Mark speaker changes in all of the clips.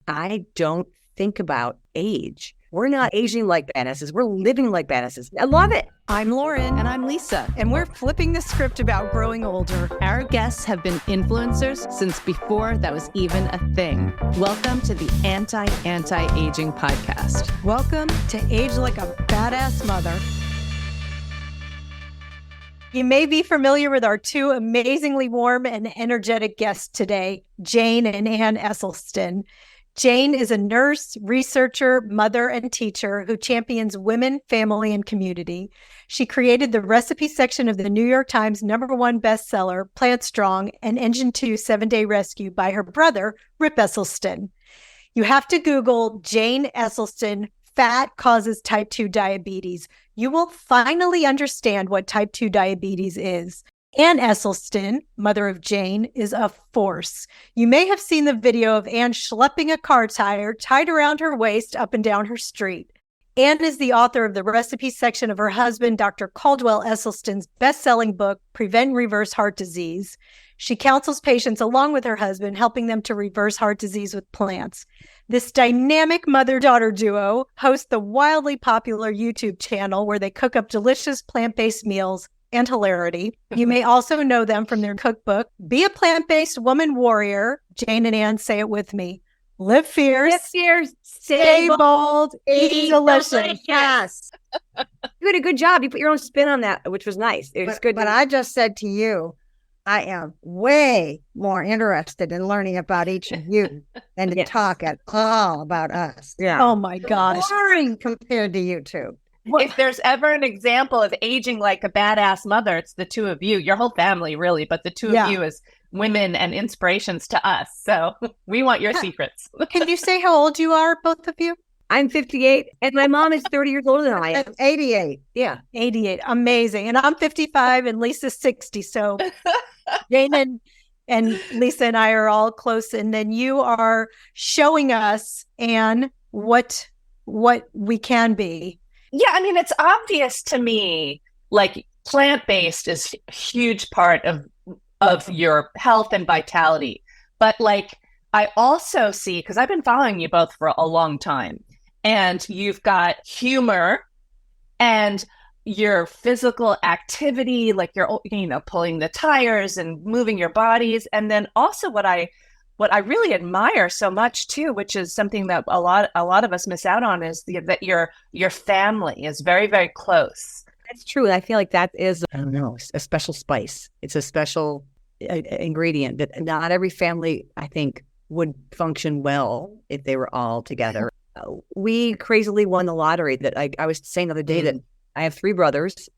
Speaker 1: I don't think about age. We're not aging like badasses. We're living like badasses. I love it.
Speaker 2: I'm Lauren.
Speaker 3: And I'm Lisa.
Speaker 2: And we're flipping the script about growing older.
Speaker 3: Our guests have been influencers since before that was even a thing. Welcome to the Anti-Aging Podcast.
Speaker 2: Welcome to Age Like a Badass Mother. You may be familiar with our two amazingly warm and energetic guests today, Jane and Ann Esselstyn. Jane is a nurse, researcher, mother, and teacher who champions women, family, and community. She created the recipe section of the New York Times #1 bestseller, Plant Strong, and Engine 2 7-Day Rescue by her brother, Rip Esselstyn. You have to Google Jane Esselstyn, Fat Causes Type 2 Diabetes. You will finally understand what type 2 diabetes is. Ann Esselstyn, mother of Jane, is a force. You may have seen the video of Ann schlepping a car tire tied around her waist up and down her street. Ann is the author of the recipe section of her husband, Dr. Caldwell Esselstyn's best-selling book, Prevent and Reverse Heart Disease. She counsels patients along with her husband, helping them to reverse heart disease with plants. This dynamic mother-daughter duo hosts the wildly popular YouTube channel where they cook up delicious plant-based meals and hilarity. You may also know them from their cookbook, Be a Plant-Based Woman Warrior. Jane and Ann, say it with me. Live fierce, stay bold, eat delicious.
Speaker 1: Yes. You did a good job. You put your own spin on that, which was nice. It was good.
Speaker 4: But I just said to you, I am way more interested in learning about each of you than to talk at all about us.
Speaker 1: Yeah.
Speaker 2: Oh my gosh.
Speaker 4: Boring compared to you two.
Speaker 3: If there's ever an example of aging like a badass mother, it's the two of you, your whole family, really, but the two of you as women and inspirations to us. So we want your secrets.
Speaker 2: Can you say how old you are, both of you?
Speaker 1: I'm 58, and my mom is 30 years older than I am.
Speaker 4: 88.
Speaker 1: Yeah.
Speaker 2: 88. Amazing. And I'm 55 and Lisa's 60. So Jane and Lisa and I are all close. And then you are showing us, Ann, what we can be.
Speaker 3: Yeah, I mean, it's obvious to me, like plant-based is a huge part of your health and vitality. But like, I also see, because I've been following you both for a long time, and you've got humor and your physical activity, like you're, pulling the tires and moving your bodies. And then also what I really admire so much too, which is something that a lot of us miss out on, is that your family is very, very close.
Speaker 1: That's true. I feel like that is, I don't know, a special spice. It's a special ingredient that not every family, I think, would function well if they were all together. We crazily won the lottery. That I was saying the other day that I have 3 brothers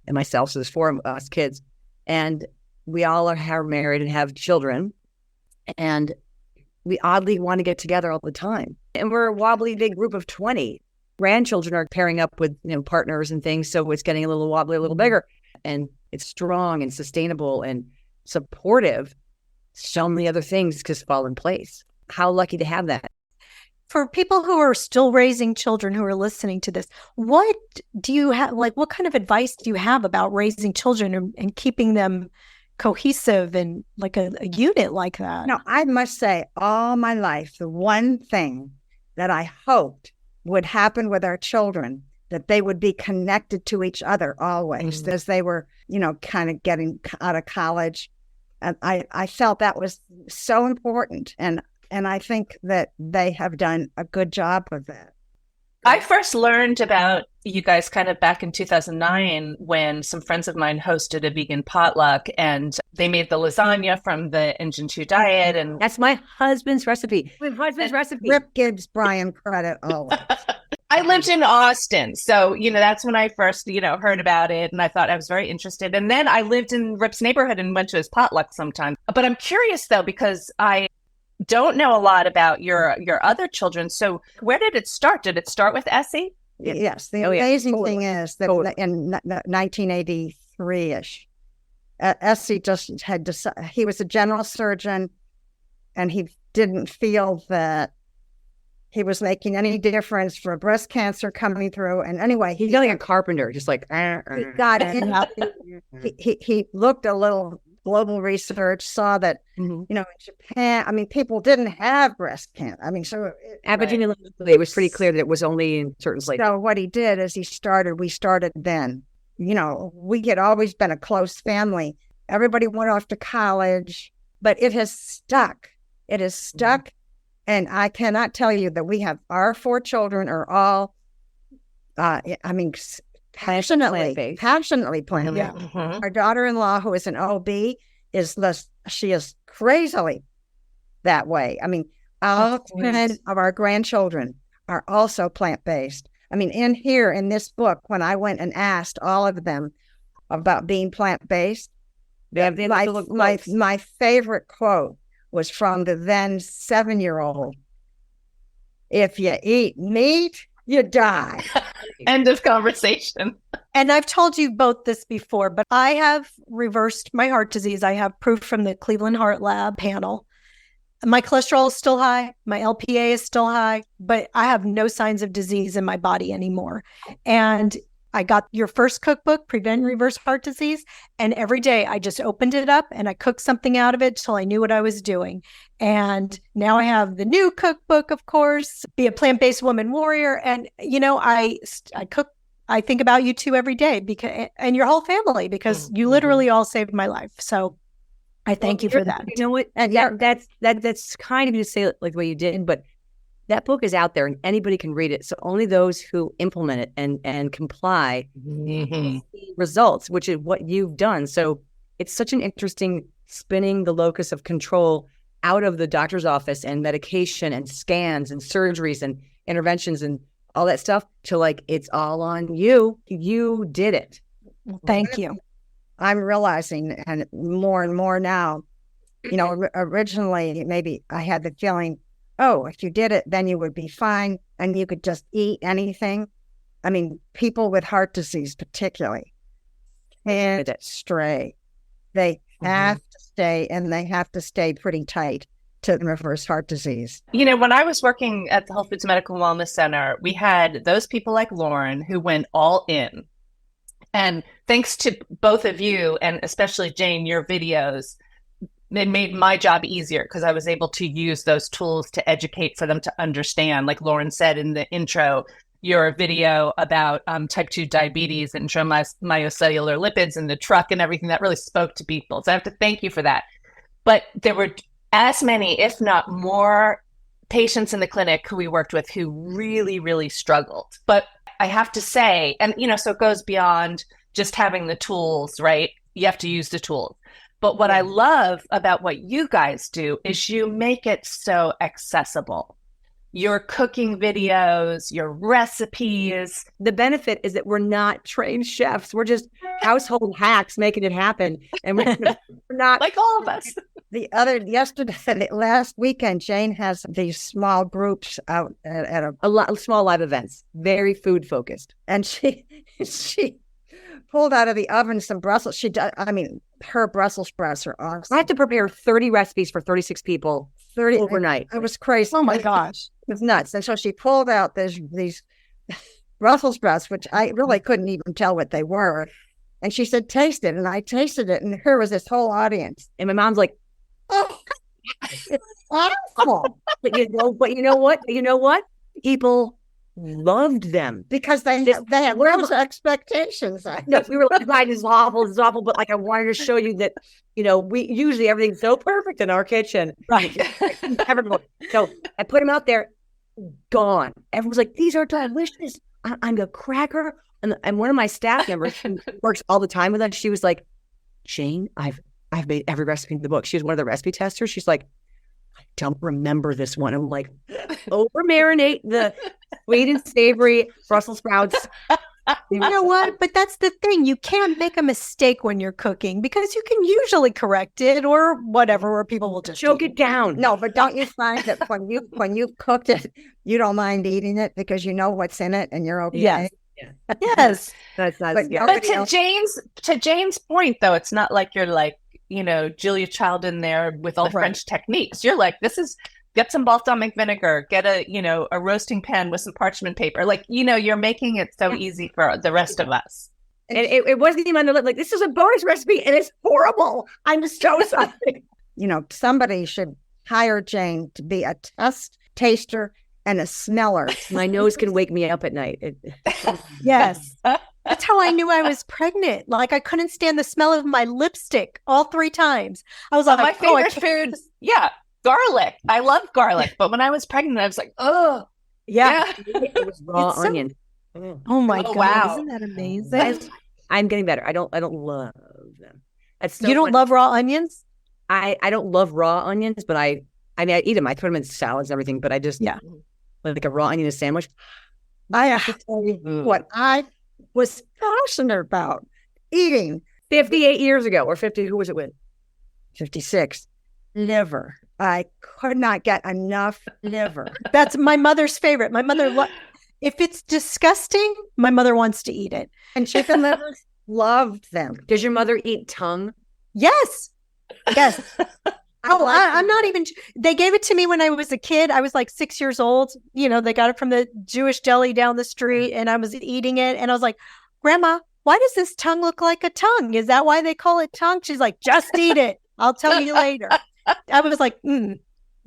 Speaker 1: and myself, so there's 4 of us kids, and we all are married and have children. And we oddly want to get together all the time. And we're a wobbly big group of 20. Grandchildren are pairing up with partners and things. So it's getting a little wobbly, a little bigger. And it's strong and sustainable and supportive. So many other things just fall in place. How lucky to have that.
Speaker 2: For people who are still raising children who are listening to this, what do you have, like, what kind of advice do you have about raising children and keeping them cohesive and like a unit like that?
Speaker 4: No, I must say, all my life, the one thing that I hoped would happen with our children, that they would be connected to each other always, as they were, kind of getting out of college. And I felt that was so important. And I think that they have done a good job of that.
Speaker 3: I first learned about you guys kind of back in 2009 when some friends of mine hosted a vegan potluck, and they made the lasagna from the Engine 2 diet. And
Speaker 1: that's my husband's recipe.
Speaker 4: Rip gives Brian credit always.
Speaker 3: I lived in Austin. So, that's when I first, heard about it. And I thought I was very interested. And then I lived in Rip's neighborhood and went to his potluck sometimes. But I'm curious, though, because I don't know a lot about your other children. So where did it start? Did it start with Essie?
Speaker 4: Yes. The amazing thing is that in 1983-ish, Essie just had decided, he was a general surgeon, and he didn't feel that he was making any difference for breast cancer coming through. And anyway,
Speaker 1: he's like a carpenter, just like
Speaker 4: he got it. He looked a little global research, saw that,
Speaker 1: Mhm.
Speaker 4: in Japan, I mean, people didn't have breast cancer. I mean, so
Speaker 1: Epidemiologically, it was pretty clear that it was only in certain places.
Speaker 4: so what he did is we started then. We had always been a close family. Everybody went off to college, but it has stuck. It has stuck. And I cannot tell you that we have our 4 children are all, passionately plant-based.
Speaker 2: Yeah.
Speaker 3: Mhm.
Speaker 4: Our daughter-in-law, who is an OB, she is crazily that way. I mean, all 10 of our grandchildren are also plant-based. I mean, in this book, when I went and asked all of them about being plant-based, my favorite quote was from the then 7-year-old. If you eat meat, you die.
Speaker 3: End of conversation.
Speaker 2: And I've told you both this before, but I have reversed my heart disease. I have proof from the Cleveland Heart Lab panel. My cholesterol is still high. My LPA is still high, but I have no signs of disease in my body anymore. And I got your first cookbook, Prevent and Reverse Heart Disease. And every day I just opened it up and I cooked something out of it till I knew what I was doing. And now I have the new cookbook, of course, Be a Plant-Based Woman Warrior. And, I cook, I think about you two every day and your whole family, because you literally all saved my life. So I thank you for that.
Speaker 1: You know what? And that's kind of you to say it like the way you did, but that book is out there and anybody can read it. So only those who implement it and comply see results, which is what you've done. So it's such an interesting spinning the locus of control out of the doctor's office and medication and scans and surgeries and interventions and all that stuff to like, it's all on you. You did it.
Speaker 2: Thank you.
Speaker 4: I'm realizing, and more now, originally maybe I had the feeling, oh, if you did it, then you would be fine and you could just eat anything. I mean, people with heart disease particularly can't stray. They have to stay, and they have to stay pretty tight to reverse heart disease.
Speaker 3: When I was working at the Whole Foods Medical Wellness Center, we had those people like Lauren who went all in. And thanks to both of you, and especially Jane, your videos, it made my job easier because I was able to use those tools to educate for them to understand. Like Lauren said in the intro, your video about type 2 diabetes and intramuscular lipids in the truck and everything, that really spoke to people. So I have to thank you for that. But there were as many, if not more, patients in the clinic who we worked with who really, really struggled. But I have to say, and so it goes beyond just having the tools, right? You have to use the tools. But what I love about what you guys do is you make it so accessible. Your cooking videos, your recipes.
Speaker 1: The benefit is that we're not trained chefs. We're just household hacks making it happen. And we're not
Speaker 3: like all of us.
Speaker 4: Last weekend, Jane has these small groups out at a
Speaker 1: lot of small live events, very food focused.
Speaker 4: And she pulled out of the oven some Brussels. Her Brussels sprouts are awesome.
Speaker 1: I had to prepare 30 recipes for 36 people 30 overnight.
Speaker 4: It was crazy.
Speaker 2: Oh my gosh.
Speaker 4: It was nuts. And so she pulled out these Brussels sprouts, which I really couldn't even tell what they were. And she said, taste it. And I tasted it. And here was this whole audience.
Speaker 1: And my mom's like, oh, it's awful. But you know what? People loved them
Speaker 4: because they had those expectations.
Speaker 1: No, we were like, this is awful. But like, I wanted to show you that, we usually everything's so perfect in our kitchen.
Speaker 2: Right.
Speaker 1: So I put them out there, gone. Everyone's like, these are delicious. I'm a cracker. And one of my staff members who works all the time with us, she was like, Jane, I've made every recipe in the book. She was one of the recipe testers. She's like, I don't remember this one. I'm like, over marinate the sweet and savory Brussels sprouts.
Speaker 2: You know what? But that's the thing. You can't make a mistake when you're cooking because you can usually correct it or whatever, or people will just
Speaker 1: choke it down.
Speaker 4: No, but don't you find that when you cooked it, you don't mind eating it because you know what's in it and you're okay?
Speaker 2: Yes. Yeah. Yes.
Speaker 1: That's nice.
Speaker 3: But to Jane's point, though, it's not like you're like, Julia Child in there with all French techniques. You're like, get some balsamic vinegar, get a roasting pan with some parchment paper. Like, you're making it so easy for the rest of us.
Speaker 1: And it wasn't even on the list. Like, this is a bonus recipe and it's horrible. I'm so sorry.
Speaker 4: Somebody should hire Jane to be a test taster and a smeller.
Speaker 1: My nose can wake me up at night.
Speaker 2: Yes. That's how I knew I was pregnant. Like, I couldn't stand the smell of my lipstick all 3 times. I was like,
Speaker 3: my favorite food, garlic. I love garlic. But when I was pregnant, I was like, oh,
Speaker 2: yeah.
Speaker 1: It was raw onion.
Speaker 2: Oh my God.
Speaker 3: Wow.
Speaker 2: Isn't that amazing?
Speaker 1: I'm getting better. I don't love them. That's so
Speaker 2: you don't
Speaker 1: funny.
Speaker 2: love raw onions?
Speaker 1: I don't love raw onions, but I eat them. I put them in salads and everything, but I just, like a raw onion sandwich.
Speaker 4: I have to tell you what I was passionate about eating
Speaker 1: 58 years ago, or 50, who was it with?
Speaker 4: 56. Liver. I could not get enough liver.
Speaker 2: That's my mother's favorite. My mother, if it's disgusting, my mother wants to eat it.
Speaker 4: And chicken livers, loved them.
Speaker 1: Does your mother eat tongue?
Speaker 2: Yes. I'm not even. They gave it to me when I was a kid. I was like 6 years old. They got it from the Jewish deli down the street, and I was eating it. And I was like, Grandma, why does this tongue look like a tongue? Is that why they call it tongue? She's like, just eat it. I'll tell you later. I was like, no.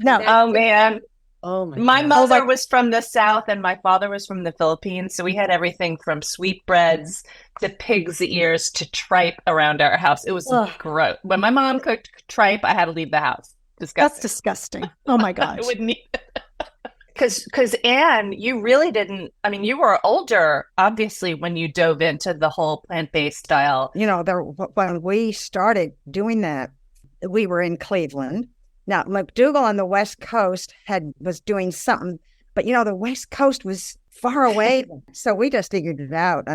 Speaker 3: Oh, man.
Speaker 1: Oh,
Speaker 3: my mother was from the South and my father was from the Philippines. So we had everything from sweetbreads to pig's ears to tripe around our house. It was gross. When my mom cooked tripe, I had to leave the house. Disgusting.
Speaker 2: That's disgusting. Oh my gosh.
Speaker 3: I wouldn't eat it. Because Anne, you really didn't, you were older, obviously, when you dove into the whole plant-based style.
Speaker 4: When we started doing that, we were in Cleveland. Now, McDougall on the West Coast was doing something, but the West Coast was far away. So we just figured it out.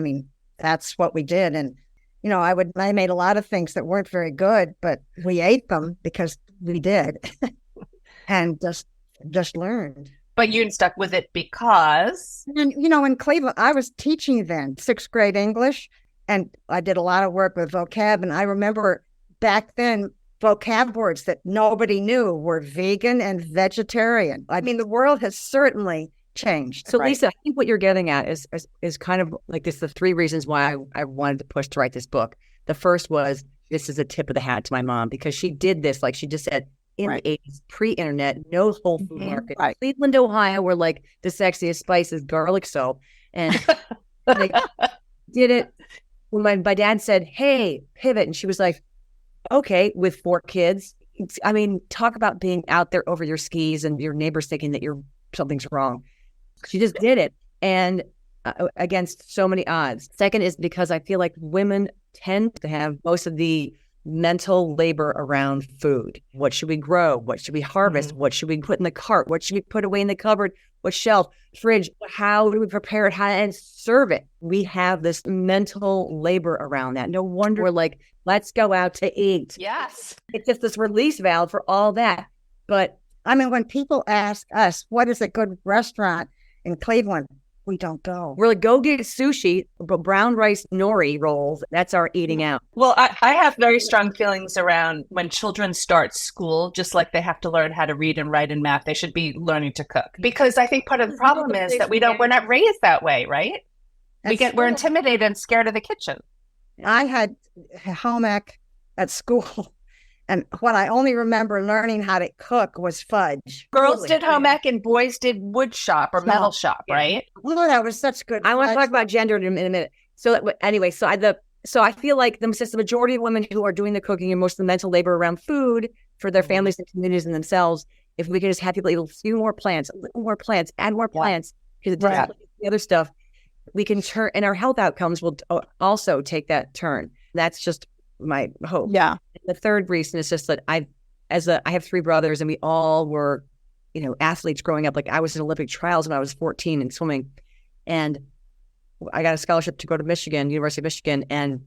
Speaker 4: That's what we did. And, I made a lot of things that weren't very good, but we ate them because we did and just learned.
Speaker 3: But you stuck with it because?
Speaker 4: And, in Cleveland, I was teaching then 6th grade English, and I did a lot of work with vocab. And I remember back then, vocab words that nobody knew were vegan and vegetarian. The world has certainly changed.
Speaker 1: So, right? Lisa, I think what you're getting at is kind of like this, the 3 reasons why I wanted to push to write this book. The first was, this is a tip of the hat to my mom, because she did this, like she just said, in the 80s, pre-internet, no Whole Food market. Right. Cleveland, Ohio, where like the sexiest spice is garlic soap. And they did it when my dad said, hey, pivot. And she was like, okay, with 4 kids. Talk about being out there over your skis and your neighbors thinking that something's wrong. She just did it. And against so many odds. Second is because I feel like women tend to have most of the mental labor around food. What should we grow? What should we harvest? Mm-hmm. What should we put in the cart? What should we put away in the cupboard? What shelf, fridge? How do we prepare it? How and serve it? We have this mental labor around that. No wonder we're like, let's go out to eat.
Speaker 3: Yes.
Speaker 1: It's just this release valve for all that. But
Speaker 4: when people ask us, what is a good restaurant in Cleveland? We don't go.
Speaker 1: We're like, go get sushi, but brown rice nori rolls. That's our eating out.
Speaker 3: Well, I have very strong feelings around when children start school, just like they have to learn how to read and write and math, they should be learning to cook. Because I think part of the problem is that we're not raised that way, right? We're intimidated and scared of the kitchen.
Speaker 4: I had home ec at school. And what I only remember learning how to cook was fudge.
Speaker 3: Girls did home ec and boys did wood shop or metal shop, right?
Speaker 4: Well, that was such good.
Speaker 1: I want to talk about gender in a minute. So anyway, so I feel like the majority of women who are doing the cooking and most of the mental labor around food for their families and communities and themselves, if we could just have people eat a few more plants, a little more plants, add more plants, because it doesn't the other stuff, we can turn, and our health outcomes will also take that turn. That's just my hope.
Speaker 2: Yeah.
Speaker 1: The third reason is just that I have 3 brothers and we all were, athletes growing up. Like I was in Olympic trials when I was 14 in swimming, and I got a scholarship to go to University of Michigan, and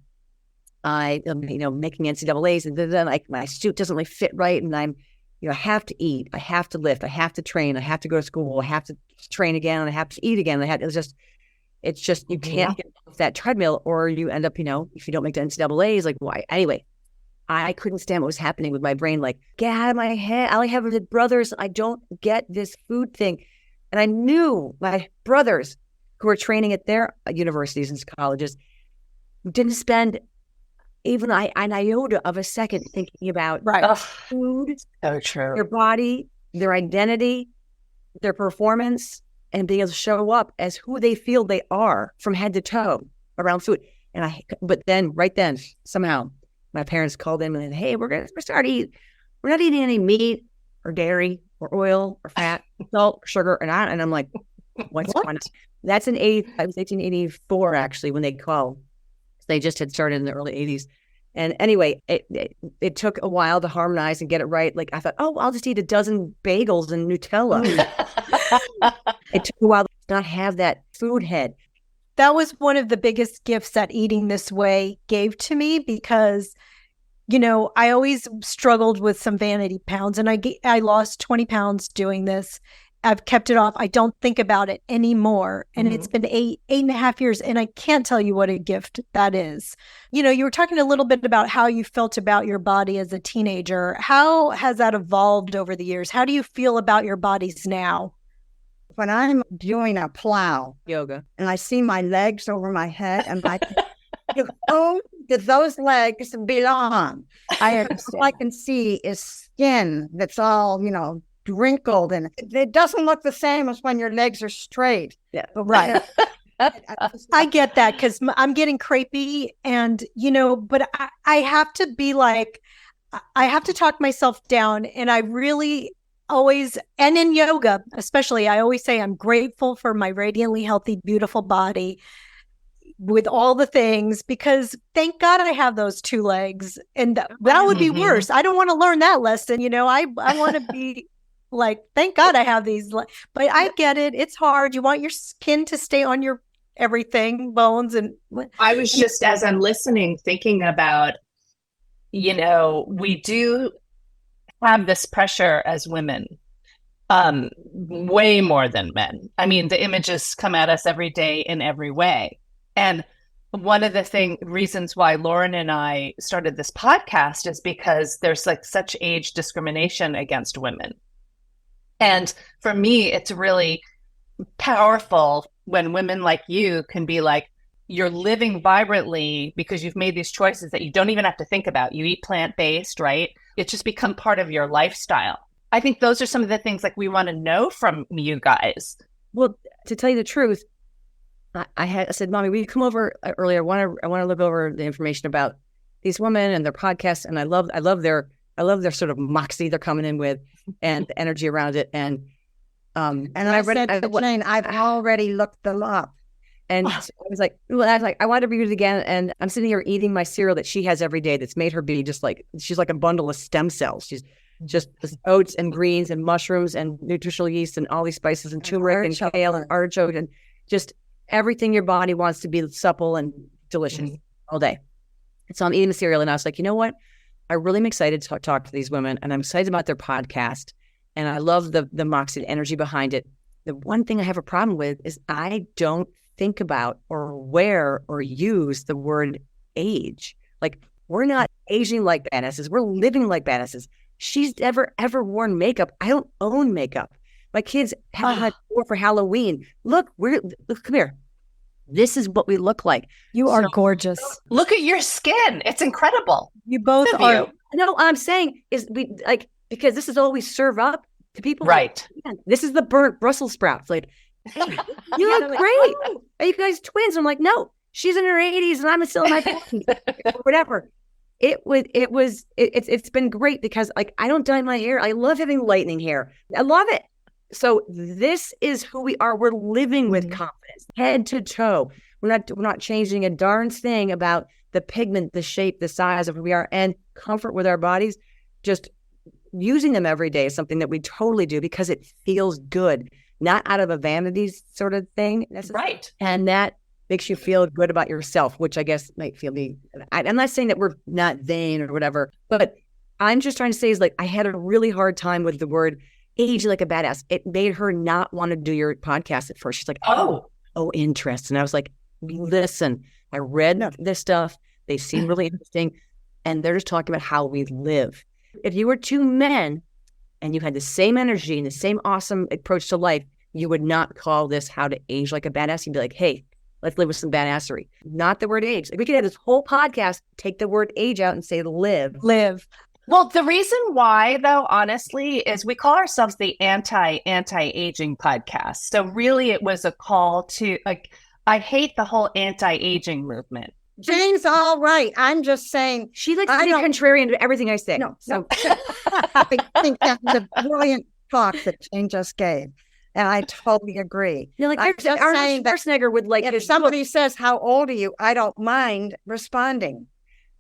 Speaker 1: I am, making NCAAs, and then like my suit doesn't really fit right, and I'm, I have to eat, I have to lift, I have to train, I have to go to school, I have to train again, and I have to eat again. It's just you can't get off that treadmill, or you end up, if you don't make the NCAAs, like why? Anyway, I couldn't stand what was happening with my brain. Like, get out of my head. I have brothers. I don't get this food thing. And I knew my brothers who were training at their universities and colleges, didn't spend even an iota of a second thinking about food,
Speaker 3: So true.
Speaker 1: their body, their identity, their performance, and being able to show up as who they feel they are from head to toe around food. But then, right then, somehow, my parents called in and said, "Hey, we're starting to eat. We're not eating any meat or dairy or oil or fat, salt, or sugar." And I'm like, "What's going on?" That's it was 1884 actually when they called. They just had started in the early 80s. And anyway, it took a while to harmonize and get it right. Like I thought, oh, I'll just eat a dozen bagels and Nutella. It took a while to not have that food head.
Speaker 2: That was one of the biggest gifts that eating this way gave to me because, I always struggled with some vanity pounds and I lost 20 pounds doing this. I've kept it off. I don't think about it anymore. And it's been 8.5 years. And I can't tell you what a gift that is. You were talking a little bit about how you felt about your body as a teenager. How has that evolved over the years? How do you feel about your bodies now?
Speaker 4: When I'm doing a plow
Speaker 1: Yoga.
Speaker 4: and I see my legs over my head and I think, who do those legs belong?
Speaker 2: I understand.
Speaker 4: All I can see is skin that's all, wrinkled, and it doesn't look the same as when your legs are straight.
Speaker 1: Yeah,
Speaker 2: right. I get that because I'm getting crepey and, but I have to be like, I have to talk myself down. And I really always, and in yoga, especially, I always say I'm grateful for my radiantly healthy, beautiful body with all the things, because thank God I have those two legs. And that would be worse. I don't want to learn that lesson. I want to be like, thank God I have these. But I get it. It's hard. You want your skin to stay on your everything, bones. And
Speaker 3: I was just, as I'm listening, thinking about, we do have this pressure as women, way more than men. I mean, the images come at us every day in every way. And one of the reasons why Lauren and I started this podcast is because there's like such age discrimination against women. And for me, it's really powerful when women like you can be like, you're living vibrantly because you've made these choices that you don't even have to think about. You eat plant-based, right? It's just become part of your lifestyle. I think those are some of the things like we want to know from you guys.
Speaker 1: Well, to tell you the truth, I said, Mommy, will you come over earlier? I want to look over the information about these women and their podcasts. And I love their sort of moxie they're coming in with and the energy around it. And
Speaker 4: I said to Jane, I've already looked them up.
Speaker 1: And I was like, I want to read it again. And I'm sitting here eating my cereal that she has every day that's made her be just like, she's like a bundle of stem cells. She's just oats and greens and mushrooms and nutritional yeast and all these spices and turmeric and kale and artichoke and just everything your body wants to be supple and delicious all day. And so I'm eating the cereal and I was like, you know what? I really am excited to talk to these women and I'm excited about their podcast. And I love the moxie, the energy behind it. The one thing I have a problem with is I don't think about or wear or use the word age. Like, we're not aging like badasses. We're living like badasses. She's never, ever worn makeup. I don't own makeup. My kids haven't had more for Halloween. Look, come here. This is what we look like.
Speaker 2: You are gorgeous.
Speaker 3: Look at your skin. It's incredible.
Speaker 2: You both are.
Speaker 1: No, what I'm saying is because this is all we serve up to people.
Speaker 3: Right.
Speaker 1: Like, this is the burnt Brussels sprouts. Like, you look great. Are you guys twins? I'm like, no, she's in her 80s and I'm still in my 40s. Whatever. It's been great because like I don't dye my hair. I love having lightning hair. I love it. So this is who we are. We're living with confidence, head to toe. We're not changing a darn thing about the pigment, the shape, the size of who we are, and comfort with our bodies. Just using them every day is something that we totally do because it feels good, not out of a vanity sort of thing.
Speaker 3: Right.
Speaker 1: And that makes you feel good about yourself, which I guess might feel me. I'm not saying that we're not vain or whatever, but I'm just trying to say is like I had a really hard time with the word age like a badass. It made her not want to do your podcast at first. She's like, oh, interest. And I was like, listen, I read this stuff. They seem really interesting. And they're just talking about how we live. If you were two men and you had the same energy and the same awesome approach to life, you would not call this how to age like a badass. You'd be like, hey, Let's live with some badassery. Not the word age. Like, we could have this whole podcast, take the word age out and say live.
Speaker 2: Live.
Speaker 3: Well, the reason why, though, honestly, is we call ourselves the anti-aging podcast. So really, it was a call to, like, I hate the whole anti-aging movement.
Speaker 4: Jane's all right. I'm just saying.
Speaker 1: She likes to be contrarian to everything I say.
Speaker 4: No. I think that was a brilliant talk that Jane just gave. And I totally agree.
Speaker 1: Like,
Speaker 4: I'm just saying that
Speaker 1: Schwarzenegger would like,
Speaker 4: if somebody says, how old are you? I don't mind responding.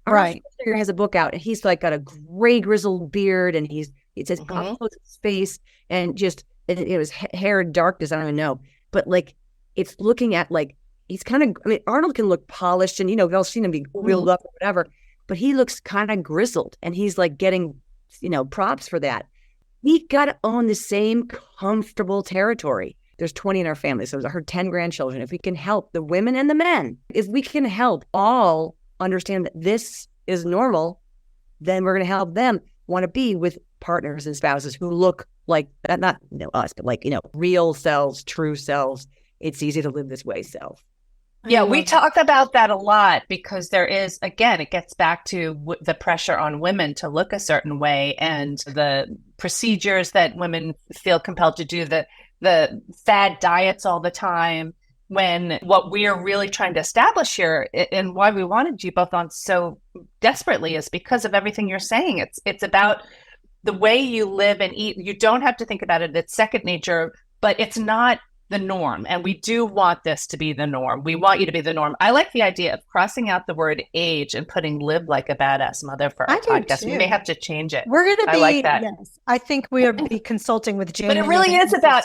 Speaker 1: Right. Schwarzenegger has a book out, and he's like got a gray grizzled beard, and it says his face, and just it was hair darkness. I don't even know, but like it's looking at like he's kind of. I mean, Arnold can look polished, and we've all seen him be wheeled up or whatever, but he looks kind of grizzled, and he's like getting props for that. We got to own the same comfortable territory. There's 20 in our family, so her 10 grandchildren. If we can help the women and the men, if we can help all understand that this is normal, then we're going to help them want to be with partners and spouses who look like not us, but like real selves, true selves. It's easy to live this way, self.
Speaker 3: Yeah, we talk about that a lot because there is, again, it gets back to the pressure on women to look a certain way and the procedures that women feel compelled to do, the fad diets all the time, when what we are really trying to establish here and why we wanted you both on so desperately is because of everything you're saying. It's about the way you live and eat. You don't have to think about it. It's second nature, but it's not the norm. And we do want this to be the norm. We want you to be the norm. I like the idea of crossing out the word age and putting live like a badass mother for our podcast. We may have to change it.
Speaker 2: We're going to be,
Speaker 3: I like that.
Speaker 2: Yes, I think we are be consulting with Jane.
Speaker 3: But it really is about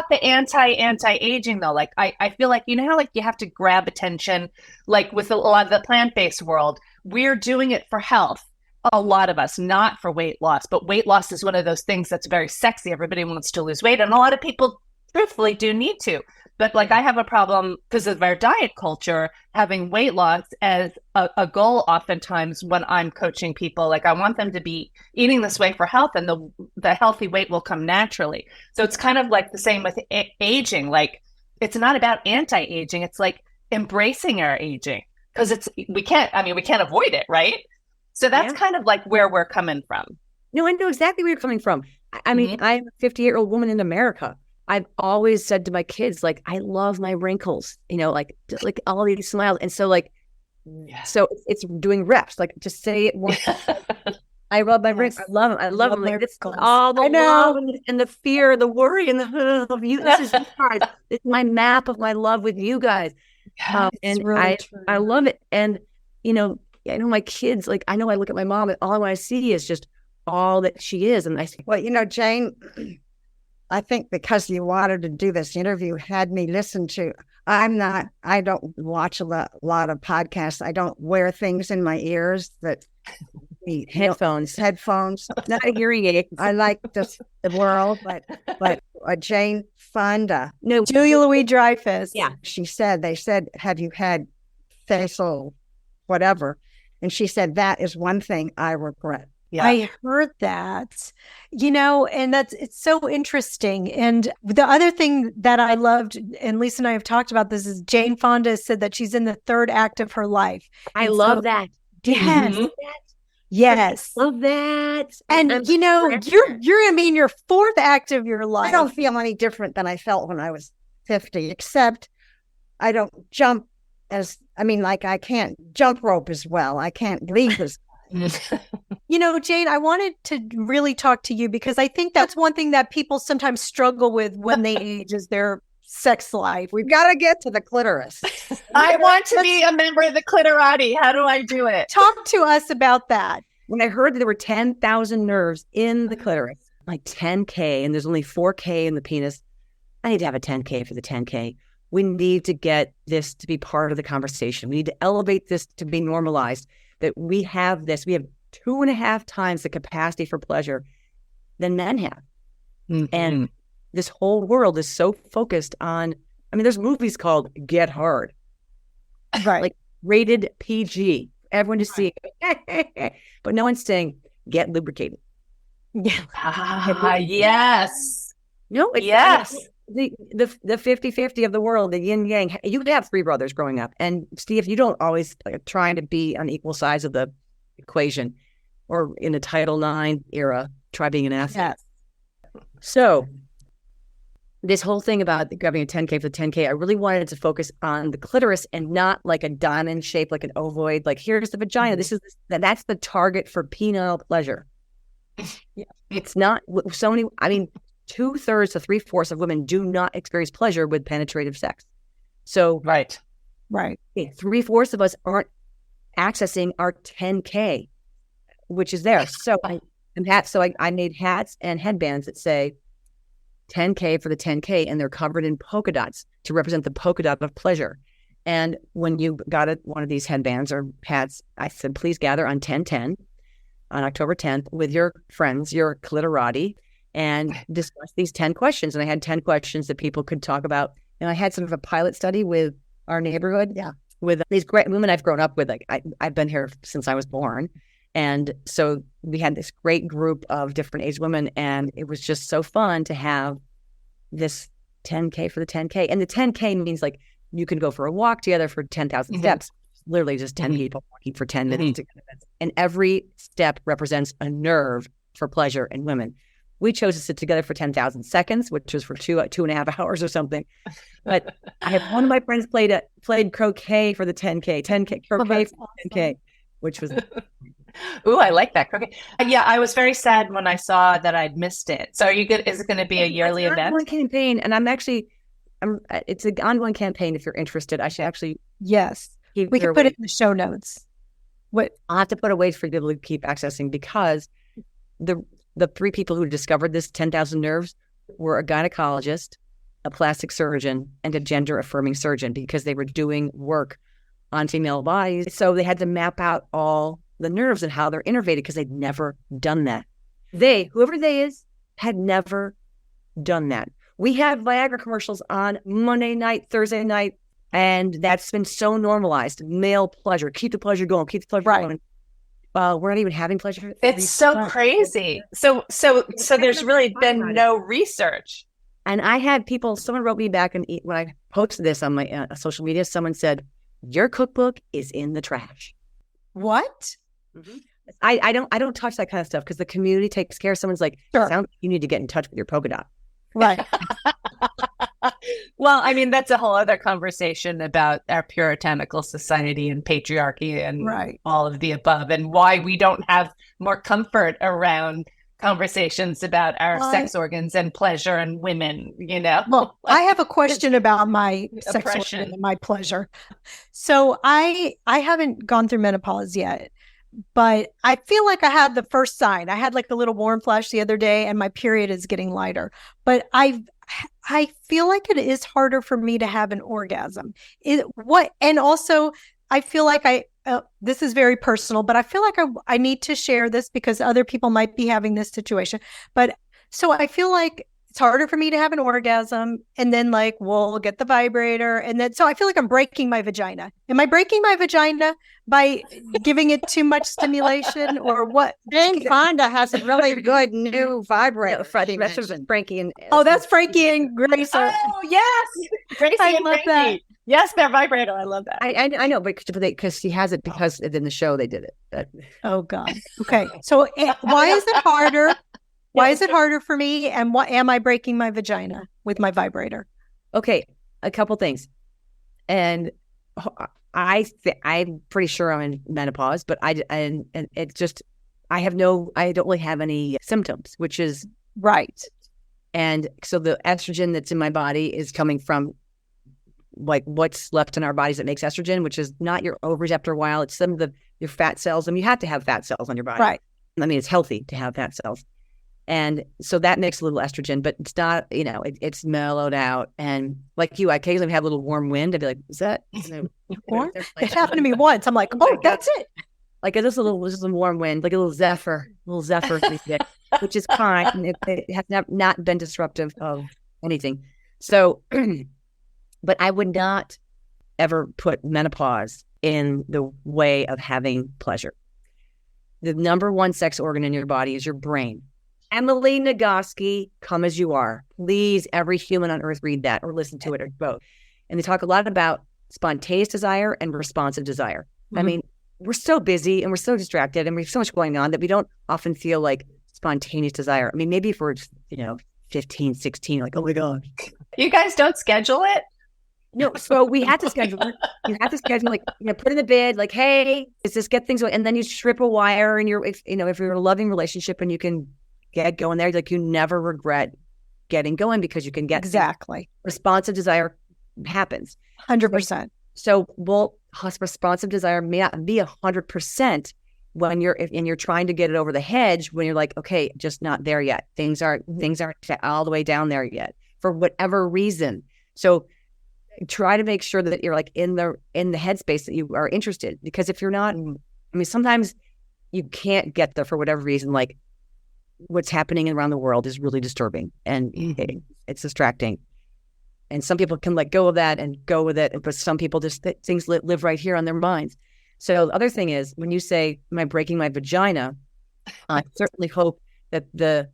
Speaker 3: the anti-aging though. Like I feel like, how like you have to grab attention, like with a lot of the plant-based world, we're doing it for health. A lot of us, not for weight loss, but weight loss is one of those things that's very sexy. Everybody wants to lose weight. And a lot of people truthfully do need to, but like I have a problem because of our diet culture having weight loss as a goal. Oftentimes when I'm coaching people, like I want them to be eating this way for health, and the healthy weight will come naturally. So it's kind of like the same with aging. Like it's not about anti-aging, it's like embracing our aging, because we can't avoid it, right? So that's kind of like where we're coming from.
Speaker 1: No, I know exactly where you're coming from. I mean, I'm a 50-year-old woman in America. I've always said to my kids, like, I love my wrinkles, like all these smiles. And so like, so it's doing reps, like just say it once. I love my wrinkles. I love them. I love them. Like, it's all the love and the fear, the worry, and the of you. This is hard. It's my map of my love with you guys. And really I love it. And, I know my kids, like, I know I look at my mom and all I see is just all that she is. And I say,
Speaker 4: well, Jane, I think because you wanted to do this interview, had me listen to, I don't watch a lot of podcasts. I don't wear things in my ears that headphones,
Speaker 1: not a hearing aid.
Speaker 4: I like the world, but Jane Fonda.
Speaker 2: No, Julia Louis-Dreyfus.
Speaker 1: Yeah.
Speaker 4: They said, have you had facial whatever? And she said, that is one thing I regret.
Speaker 2: Yeah. I heard that, and it's so interesting. And the other thing that I loved, and Lisa and I have talked about this, is Jane Fonda said that she's in the third act of her life.
Speaker 1: I love that.
Speaker 2: Yes.
Speaker 1: Mm-hmm.
Speaker 2: Yes.
Speaker 1: I love that.
Speaker 2: And you're going to be in your fourth act of your life.
Speaker 4: I don't feel any different than I felt when I was 50, except I don't jump like I can't jump rope as well. I can't leap as
Speaker 2: Jane, I wanted to really talk to you because I think that's one thing that people sometimes struggle with when they age is their sex life.
Speaker 4: We've got to get to the clitoris.
Speaker 3: I want to be a member of the clitorati. How do I do it?
Speaker 2: Talk to us about that.
Speaker 1: When I heard that there were 10,000 nerves in the clitoris, like 10K, and there's only 4K in the penis, I need to have a 10K for the 10K. We need to get this to be part of the conversation. We need to elevate this to be normalized. That we have 2.5 times the capacity for pleasure than men have. Mm-hmm. And this whole world is so focused on, there's movies called Get Hard.
Speaker 2: Right.
Speaker 1: Like rated PG. Everyone to see. But no one's saying get lubricated.
Speaker 3: Yeah. Yes.
Speaker 1: No,
Speaker 3: yes.
Speaker 1: the 50-50 of the world, the yin yang. You could have three brothers growing up, and Steve, you don't always trying to be on equal sides of the equation, or in the Title IX era, try being an athlete.
Speaker 2: Yes.
Speaker 1: So this whole thing about grabbing a 10K for the 10K, I really wanted to focus on the clitoris and not like a diamond shape, like an ovoid, like here's the vagina. That's the target for penile pleasure.
Speaker 2: Yeah.
Speaker 1: It's not so many, 2/3 to 3/4 of women do not experience pleasure with penetrative sex. So
Speaker 3: Right.
Speaker 1: 3/4 of us aren't accessing our 10K, which is there. So I made hats and headbands that say 10K for the 10K, and they're covered in polka dots to represent the polka dot of pleasure. And when you got one of these headbands or hats, I said, please gather on 10/10 on October 10th with your friends, your clitorati, and discuss these 10 questions. And I had 10 questions that people could talk about. And I had sort of a pilot study with our neighborhood, with these great women I've grown up with. Like I've been here since I was born. And so we had this great group of different age women, and it was just so fun to have this 10K for the 10K. And the 10K means like you can go for a walk together for 10,000 steps, literally just 10 people walking for 10 minutes together. And every step represents a nerve for pleasure in women. We chose to sit together for 10,000 seconds, which was for 2.5 hours or something. But I have one of my friends played croquet for the 10K, croquet for the 10K, which was...
Speaker 3: Ooh, I like that. Croquet. Yeah, I was very sad when I saw that I'd missed it. So is it going to be a yearly event?
Speaker 1: It's an ongoing campaign, and it's an ongoing campaign. If you're interested, I should actually...
Speaker 2: Yes. We can put it in the show notes.
Speaker 1: I'll have to put a way for people to keep accessing, because the three people who discovered this 10,000 nerves were a gynecologist, a plastic surgeon, and a gender-affirming surgeon, because they were doing work on female bodies. So they had to map out all the nerves and how they're innervated, because they'd never done that. Whoever they is, had never done that. We have Viagra commercials on Monday night, Thursday night, and that's been so normalized. Male pleasure, keep the pleasure going, going. We're not even having pleasure.
Speaker 3: It's so crazy. So there's really been no research.
Speaker 1: And I had someone wrote me back, and when I posted this on my social media, someone said, your cookbook is in the trash.
Speaker 2: What?
Speaker 1: Mm-hmm. I don't touch that kind of stuff, because the community takes care. Someone's like,
Speaker 2: sure,
Speaker 1: sounds like you need to get in touch with your polka dot.
Speaker 2: Right.
Speaker 3: Well, that's a whole other conversation about our puritanical society and patriarchy and all of the above, and why we don't have more comfort around conversations about our sex organs and pleasure and women,
Speaker 2: Well, I have a question about my sex organ and my pleasure. So I haven't gone through menopause yet, but I feel like I had the first sign. I had like a little warm flash the other day, and my period is getting lighter. But I feel like it is harder for me to have an orgasm. And also I feel like this is very personal, but I feel like I need to share this, because other people might be having this situation. But so I feel like it's harder for me to have an orgasm, and then we'll get the vibrator. And then, so I feel like I'm breaking my vagina. Am I breaking my vagina by giving it too much stimulation, or what?
Speaker 4: Jane Fonda has a really good new vibrator.
Speaker 1: That's Frankie and...
Speaker 2: Oh, that's Frankie and Grace.
Speaker 3: Oh, yes. Gracie and
Speaker 2: love
Speaker 3: Frankie.
Speaker 2: That.
Speaker 3: Yes, their vibrator. I love that.
Speaker 1: I know, because she has it, because in the show they did it.
Speaker 2: Oh, God. Okay. So why is it harder? Why is it harder for me? And what am I breaking my vagina with my vibrator?
Speaker 1: Okay, a couple things. And I'm pretty sure I'm in menopause, but I don't really have any symptoms, which is
Speaker 2: right.
Speaker 1: And so the estrogen that's in my body is coming from what's left in our bodies that makes estrogen, which is not your ovaries after a while. It's some of your fat cells. You have to have fat cells on your body.
Speaker 2: Right.
Speaker 1: It's healthy to have fat cells. And so that makes a little estrogen, but it's not, it's mellowed out. And like you, I occasionally have a little warm wind. I'd be like, is that
Speaker 2: warm? It happened to me once. I'm like, oh, that's it.
Speaker 1: Like it's just a warm wind, like a little zephyr, which is kind. It has not been disruptive of anything. So, but I would not ever put menopause in the way of having pleasure. The number one sex organ in your body is your brain. Emily Nagoski, Come As You Are. Please, every human on earth read that or listen to it or both. And they talk a lot about spontaneous desire and responsive desire. I mean, we're so busy and we're so distracted and we have so much going on that we don't often feel like spontaneous desire. I mean, maybe if we're, 15, 16, like, oh my God.
Speaker 3: You guys don't schedule it?
Speaker 1: No, so we had to schedule it. You have to schedule, like, put in the bid, like, hey, let's just get things going. And then you strip a wire and if you're in a loving relationship and you can get going there, like, you never regret getting going because you can get
Speaker 2: exactly.
Speaker 1: Responsive desire happens.
Speaker 2: 100%.
Speaker 1: So responsive desire may not be 100% when you're trying to get it over the hedge when you're like, okay, just not there yet. Things aren't all the way down there yet for whatever reason. So try to make sure that you're like in the headspace that you are interested, because if you're not, I mean, sometimes you can't get there for whatever reason. Like what's happening around the world is really disturbing and it's distracting. And some people can let go of that and go with it. But some people just, things live right here on their minds. So the other thing is when you say, am I breaking my vagina? I certainly hope that the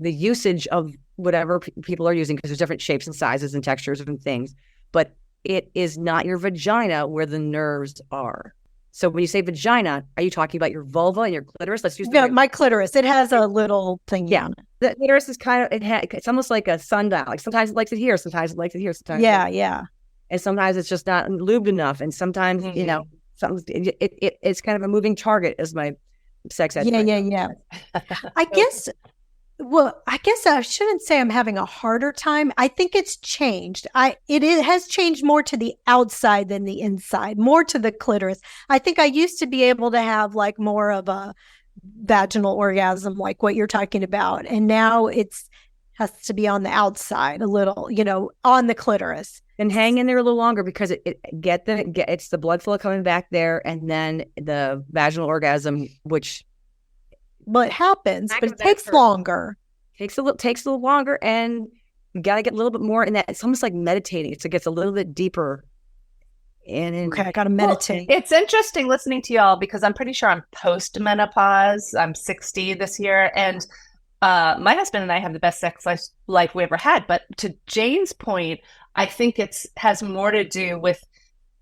Speaker 1: usage of whatever people are using, because there's different shapes and sizes and textures and things, but it is not your vagina where the nerves are. So when you say vagina, are you talking about your vulva and your clitoris? Let's use
Speaker 2: my clitoris. It has a little thing.
Speaker 1: Yeah. The clitoris is kind of, it's almost like a sundial. Like sometimes it likes it here, sometimes it likes it here, sometimes.
Speaker 2: Yeah.
Speaker 1: And sometimes it's just not lubed enough. And sometimes, it's kind of a moving target as my sex ed.
Speaker 2: Yeah. I guess I shouldn't say I'm having a harder time. I think it's changed. It has changed more to the outside than the inside, more to the clitoris. I think I used to be able to have like more of a vaginal orgasm, like what you're talking about. And now has to be on the outside a little, on the clitoris.
Speaker 1: And hang in there a little longer because it's the blood flow coming back there, and then the vaginal orgasm, which
Speaker 2: it happens, but it takes longer.
Speaker 1: Takes a little longer, and you got to get a little bit more in that. It's almost like meditating. It gets a little bit deeper.
Speaker 2: Okay, I got to meditate.
Speaker 3: It's interesting listening to y'all because I'm pretty sure I'm post-menopause. I'm 60 this year, and my husband and I have the best sex life we ever had. But to Jane's point, I think has more to do with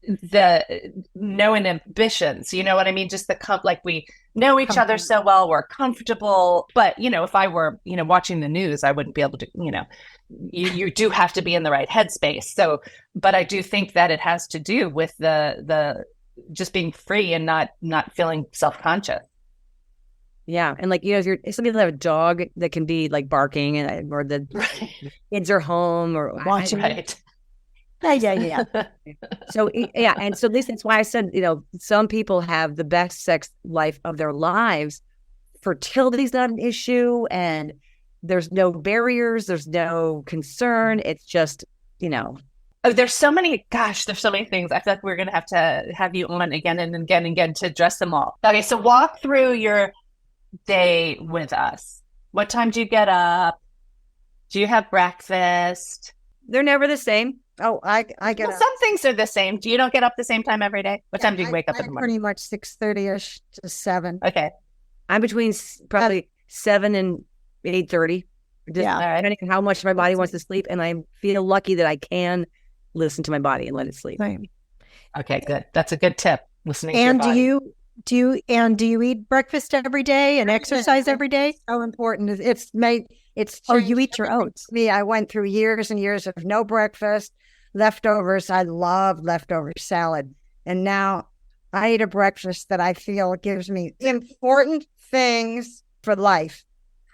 Speaker 3: the no inhibitions. You know what I mean? Just like we know each other so well, we're comfortable. But if I were watching the news, I wouldn't be able to. You do have to be in the right headspace. So, but I do think that it has to do with the just being free and not feeling self-conscious.
Speaker 1: Yeah, and some people have a dog that can be like barking, or the kids are home or
Speaker 2: watching.
Speaker 3: Right.
Speaker 2: Yeah.
Speaker 1: So and so at least that's why I said some people have the best sex life of their lives. Fertility's not an issue, and there's no barriers, there's no concern. It's just
Speaker 3: there's so many things. I feel like we're gonna have you on again and again and again to address them all. Okay, so walk through your day with us. What time do you get up? Do you have breakfast?
Speaker 1: They're never the same.
Speaker 4: Oh, I get up.
Speaker 3: Some things are the same. Do you don't get up the same time every day? What time do you wake up in the morning?
Speaker 4: Pretty much 6:30ish to 7.
Speaker 3: Okay.
Speaker 1: I'm between probably 7 and 8:30. Depending on how much my body wants to sleep, and I feel lucky that I can listen to my body and let it sleep.
Speaker 2: Same.
Speaker 3: Okay, good. That's a good tip. Listening.
Speaker 2: And
Speaker 3: to your body.
Speaker 2: do you eat breakfast every day and exercise every day?
Speaker 4: So important. It's
Speaker 2: you eat your oats.
Speaker 4: Me, I went through years and years of no breakfast, leftovers. I love leftover salad, and now I eat a breakfast that I feel gives me important things for life.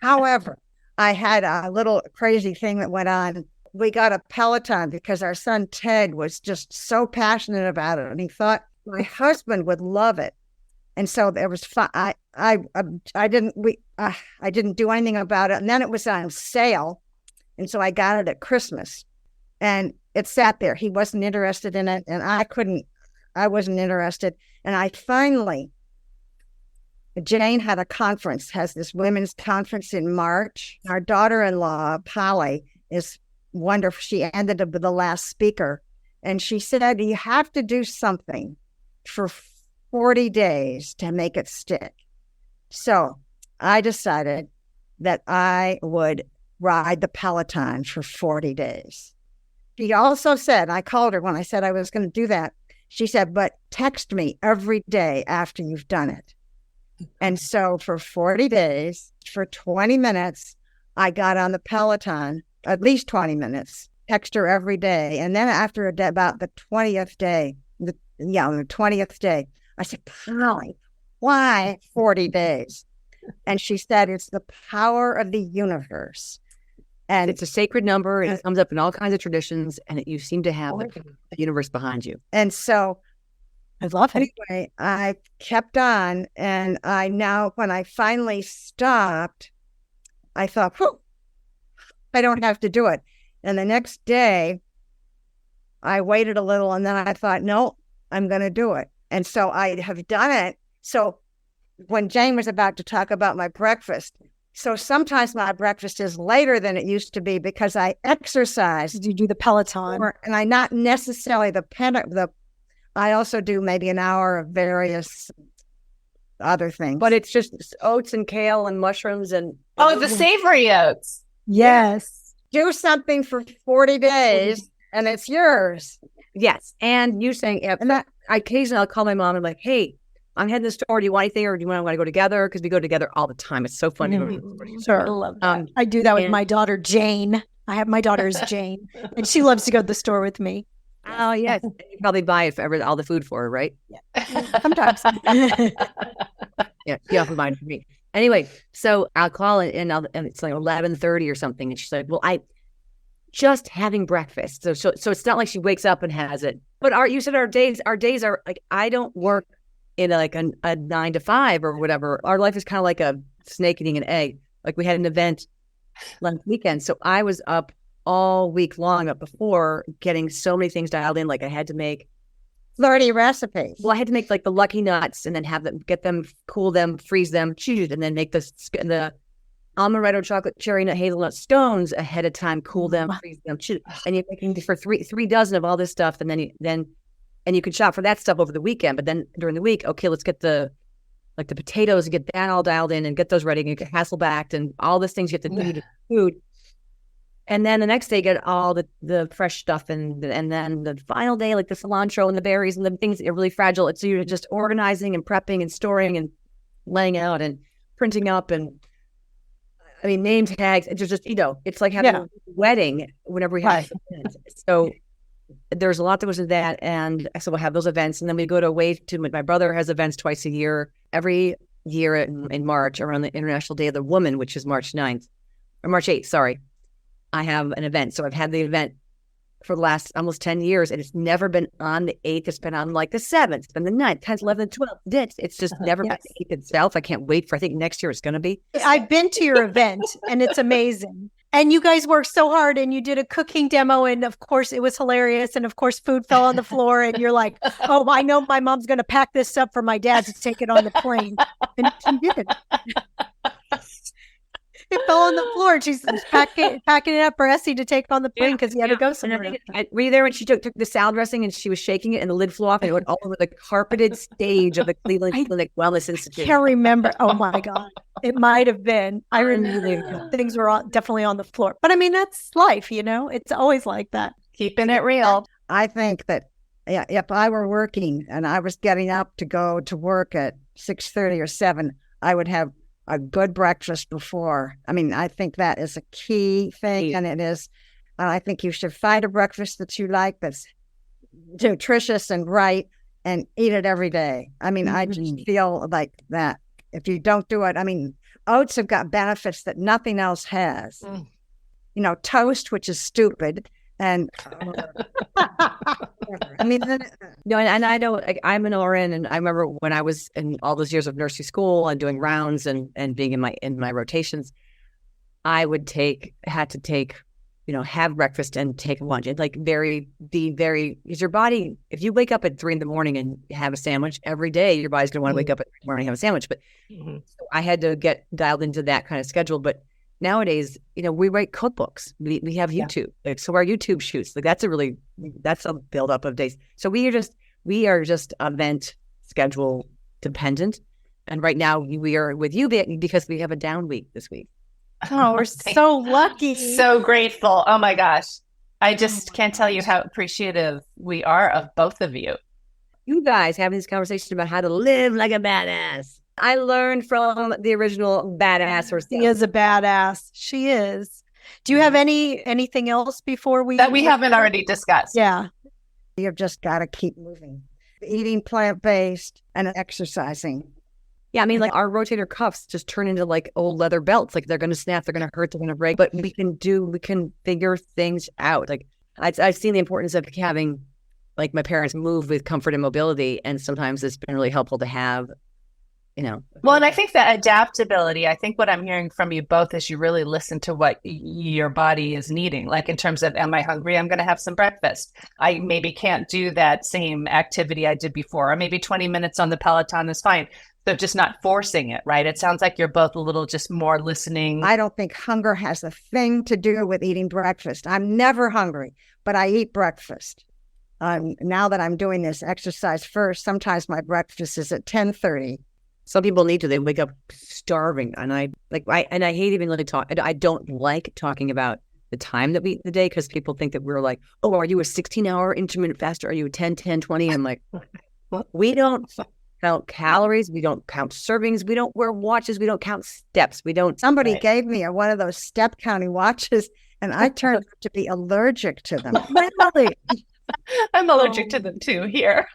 Speaker 4: However, I had a little crazy thing that went on. We got a Peloton because our son Ted was just so passionate about it, and he thought my husband would love it. And so there was fun. I didn't do anything about it. And then it was on sale. And so I got it at Christmas, and it sat there. He wasn't interested in it, and I wasn't interested. And I finally, Jane has this women's conference in March. Our daughter-in-law, Polly, is wonderful. She ended up with the last speaker. And she said, you have to do something for 40 days to make it stick. So I decided that I would ride the Peloton for 40 days. She also said, I called her when I said I was going to do that. She said, but text me every day after you've done it. And so for 40 days, for 20 minutes, I got on the Peloton, at least 20 minutes, text her every day. And then after about the 20th day, the 20th day, I said, Polly, why 40 days? And she said, it's the power of the universe. And
Speaker 1: it's a sacred number. It comes up in all kinds of traditions, and you seem to have the universe behind you.
Speaker 4: And so
Speaker 2: I love it.
Speaker 4: Anyway, I kept on, and when I finally stopped, I thought, I don't have to do it. And the next day, I waited a little, and then I thought, no, I'm going to do it. And so I have done it. So when Jane was about to talk about my breakfast, so sometimes my breakfast is later than it used to be because I exercise.
Speaker 2: You do the Peloton.
Speaker 4: And I not necessarily I also do maybe an hour of various other things.
Speaker 1: But it's just oats and kale and mushrooms and...
Speaker 3: Oh, the savory oats.
Speaker 2: Yes.
Speaker 4: Do something for 40 days and it's yours.
Speaker 1: Yes. And you saying, occasionally I'll call my mom and like, hey, I'm heading to the store. Do you want anything, or do you want to go together? Because we go together all the time. It's so fun to go to the store.
Speaker 2: Sure. I love that. I do that with my daughter, Jane. My daughter is Jane, and she loves to go to the store with me.
Speaker 1: Oh, yes. You probably buy all the food for her, right?
Speaker 2: Yeah. Sometimes.
Speaker 1: Yeah, she often buys for me. Anyway, so I'll call it, and it's like 11:30 or something. And she's like, well, I just having breakfast. So it's not like she wakes up and has it. But you said our days are like, I don't work in a 9 to 5 or whatever. Our life is kind of like a snake eating an egg. Like we had an event last weekend. So I was up all week long up before getting so many things dialed in. Like I had to make
Speaker 4: flirty recipes.
Speaker 1: Well, I had to make like the Lucky Nuts and then have them, get them, cool them, freeze them, choose, and then make the amaretto chocolate cherry nut hazelnut scones ahead of time, cool them, freeze them, choose. And you're making for three dozen of all this stuff. And then you can shop for that stuff over the weekend. But then during the week, okay, let's get the potatoes and get that all dialed in and get those ready and get Hasselbacked and all these things you have to do to food. And then the next day, get all the fresh stuff. And then the final day, like the cilantro and the berries and the things that are really fragile. So you're just organizing and prepping and storing and laying out and printing up and, I mean, name tags. It's just, it's like having a wedding whenever we have events. So there's a lot that goes into that. And so we'll have those events. And then we go my brother has events twice a year, every year in March around the International Day of the Woman, which is March 9th or March 8th. Sorry. I have an event. So I've had the event for the last almost 10 years, and it's never been on the 8th. It's been on like the 7th, then the 9th, 10th, 11th, 12th. It's just never been the 8th itself. I can't wait I think next year it's going to be.
Speaker 2: I've been to your event and it's amazing. And you guys worked so hard and you did a cooking demo. And of course it was hilarious. And of course food fell on the floor and you're like, oh, I know my mom's going to pack this up for my dad to take it on the plane. And she did. It fell on the floor and she's packing it up for Essie to take on the plane because he had to go somewhere.
Speaker 1: Were you there when she took the salad dressing and she was shaking it and the lid flew off and it went all over the carpeted stage of the Cleveland Clinic Wellness Institute?
Speaker 2: I can't remember. Oh my God. It might have been. I remember things were definitely on the floor. But I mean, that's life, It's always like that.
Speaker 3: Keeping it real.
Speaker 4: I think that if I were working and I was getting up to go to work at 6:30 or 7, I would have a good breakfast before. I mean, I think that is a key thing, and it is. I think you should find a breakfast that you like, that's nutritious and right, and eat it every day. I mean, I just feel like that. If you don't do it, I mean, oats have got benefits that nothing else has. Toast, which is stupid, and I mean,
Speaker 1: no, and I know I'm an RN, and I remember when I was in all those years of nursing school and doing rounds and being in my rotations, I would had to take, have breakfast and take lunch. And because your body, if you wake up at 3 a.m. and have a sandwich every day, your body's going to want to wake up at 3 a.m. and have a sandwich. But so I had to get dialed into that kind of schedule. But nowadays, we write cookbooks. We have YouTube. So our YouTube shoots, that's a buildup of days. So we are just event schedule dependent. And right now we are with you because we have a down week this week.
Speaker 2: Oh, we're so lucky.
Speaker 3: So grateful. Oh my gosh. I just can't tell you how appreciative we are of both of you.
Speaker 1: You guys having this conversation about how to live like a badass. I learned from the original badass herself.
Speaker 2: She is a badass. She is. Do you have anything else before we
Speaker 3: that we haven't already discussed?
Speaker 2: Yeah.
Speaker 4: You've just got to keep moving. Eating plant-based and exercising.
Speaker 1: Yeah, I mean, like our rotator cuffs just turn into like old leather belts. Like they're going to snap, they're going to hurt, they're going to break. But we can figure things out. Like I've seen the importance of having, like my parents move with comfort and mobility. And sometimes it's been really helpful to have,
Speaker 3: Well, and I think that adaptability, I think what I'm hearing from you both is you really listen to what your body is needing. Like in terms of, am I hungry? I'm going to have some breakfast. I maybe can't do that same activity I did before, or maybe 20 minutes on the Peloton is fine. So just not forcing it, right? It sounds like you're both a little just more listening.
Speaker 4: I don't think hunger has a thing to do with eating breakfast. I'm never hungry, but I eat breakfast. Now that I'm doing this exercise first, sometimes my breakfast is at 10:30.
Speaker 1: Some people need to. They wake up starving, and I hate even really talk. I don't like talking about the time that we eat the day because people think that we're like, oh, are you a 16-hour intermittent faster? Are you a 10-10-20? I'm like, we don't count calories. We don't count servings. We don't wear watches. We don't count steps. We don't.
Speaker 4: Somebody gave me one of those step counting watches, and I turned out to be allergic to them.
Speaker 1: Really?
Speaker 3: I'm allergic to them too here.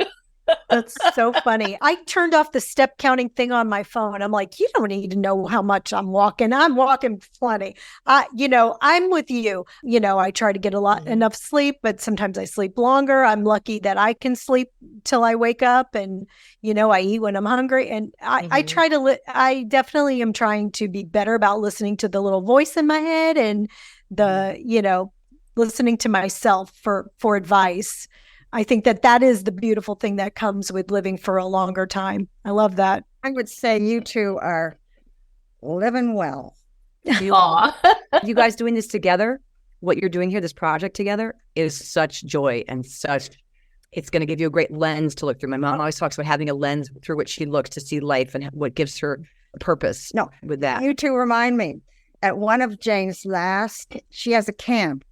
Speaker 2: That's so funny. I turned off the step counting thing on my phone. I'm like, you don't need to know how much I'm walking. I'm walking plenty. I'm with you. I try to get enough sleep, but sometimes I sleep longer. I'm lucky that I can sleep till I wake up, and I eat when I'm hungry. And I try to. I definitely am trying to be better about listening to the little voice in my head and the listening to myself for advice. I think that is the beautiful thing that comes with living for a longer time. I love that.
Speaker 4: I would say you two are living well.
Speaker 1: You guys doing this together, what you're doing here, this project together, is such joy and it's going to give you a great lens to look through. My mom always talks about having a lens through which she looks to see life and what gives her a purpose.
Speaker 4: No,
Speaker 1: with that.
Speaker 4: You two remind me, at one of Jane's she has a camp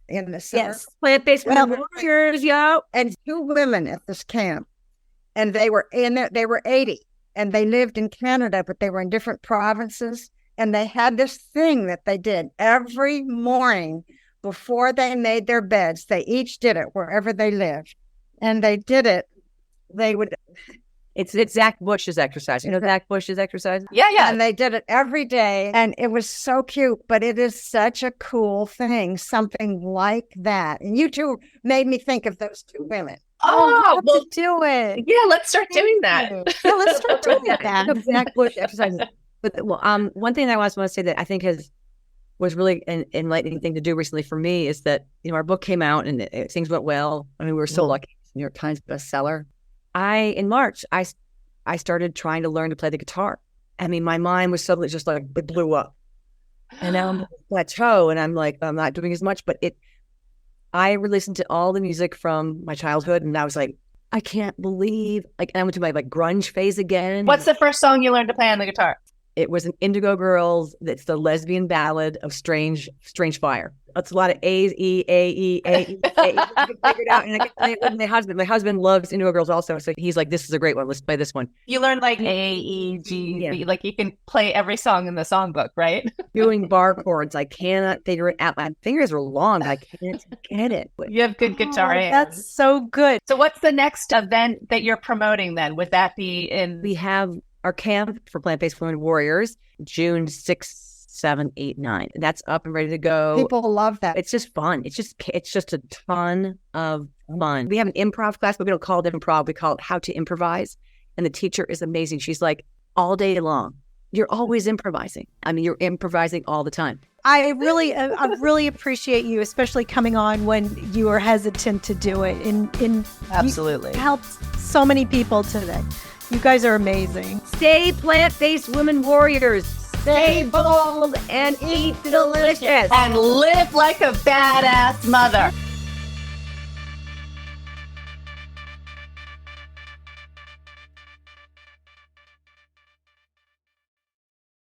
Speaker 4: in the summer.
Speaker 1: Yes, plant-based warriors, yo.
Speaker 4: And 2 women at this camp, and they were 80, and they lived in Canada, but they were in different provinces, and they had this thing that they did every morning before they made their beds. They each did it wherever they lived, and they did it. They would.
Speaker 1: It's Zach Bush's exercise. Zach Bush's exercise?
Speaker 3: Yeah.
Speaker 4: And they did it every day. And it was so cute, but it is such a cool thing, something like that. And you two made me think of those 2 women.
Speaker 3: Oh, well,
Speaker 2: do it.
Speaker 3: Yeah, let's start doing that.
Speaker 2: Yeah, let's start doing that.
Speaker 1: Zach Bush exercises. But one thing I also want to say that I think was really an enlightening thing to do recently for me is that, our book came out and things went well. I mean, we were so lucky. New York Times bestseller. In March, I started trying to learn to play the guitar. I mean, my mind was suddenly just like, it blew up. And now I'm on a plateau and I'm like, I'm not doing as much, but I listened to all the music from my childhood and I was like, I can't believe, and I went to my grunge phase again.
Speaker 3: What's the first song you learned to play on the guitar?
Speaker 1: It was an Indigo Girls. It's the lesbian ballad of Strange Fire. It's a lot of A's, E, A, E, A, E, A, E. I can figure it out. And I can play it with my husband. My husband loves Indigo Girls also. So he's like, this is a great one. Let's play this one.
Speaker 3: You learned A, E, G, B. Like you can play every song in the songbook, right?
Speaker 1: Doing bar chords. I cannot figure it out. My fingers are long. I can't get it.
Speaker 3: You have good guitar hands.
Speaker 2: That's so good.
Speaker 3: So what's the next event that you're promoting then? Would that be in...
Speaker 1: We have our camp for plant-based women warriors, June 6th, 7, 8, 9. That's up and ready to go.
Speaker 4: People love that.
Speaker 1: It's just fun. It's just a ton of fun. We have an improv class, but we don't call it improv. We call it how to improvise. And the teacher is amazing. She's like, all day long, you're always improvising. I mean, you're improvising all the time.
Speaker 2: I really appreciate you, especially coming on when you were hesitant to do it.
Speaker 3: Absolutely.
Speaker 2: You helped so many people today. You guys are amazing.
Speaker 1: Stay plant-based women warriors. Stay bold and eat delicious.
Speaker 3: And live like a badass mother.